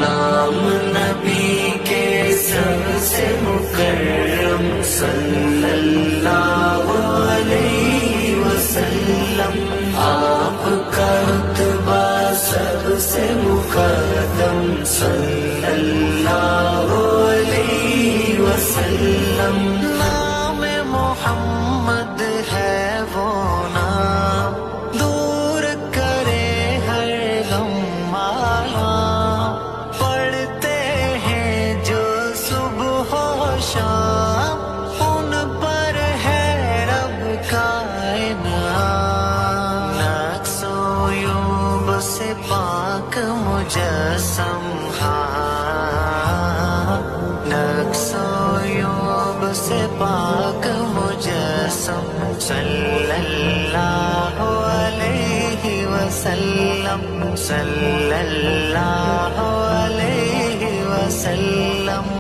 نام نبی کے سب سے مکرم صلی اللہ علیہ وسلم، آپ کا رتبہ سب سے مقدم صلی اللہ علیہ وسلم۔ نام محمد ہے وہ نام، دور کرے ہر لمحہ، پڑھتے ہیں جو صبح و شام، ان پر ہے رب کا انعام۔ نقص و عیوب سے پاک مجسم، نقص و عیوب سے پاک مجسم صلی اللہ علیہ وسلم، صلی اللہ علیہ وسلم۔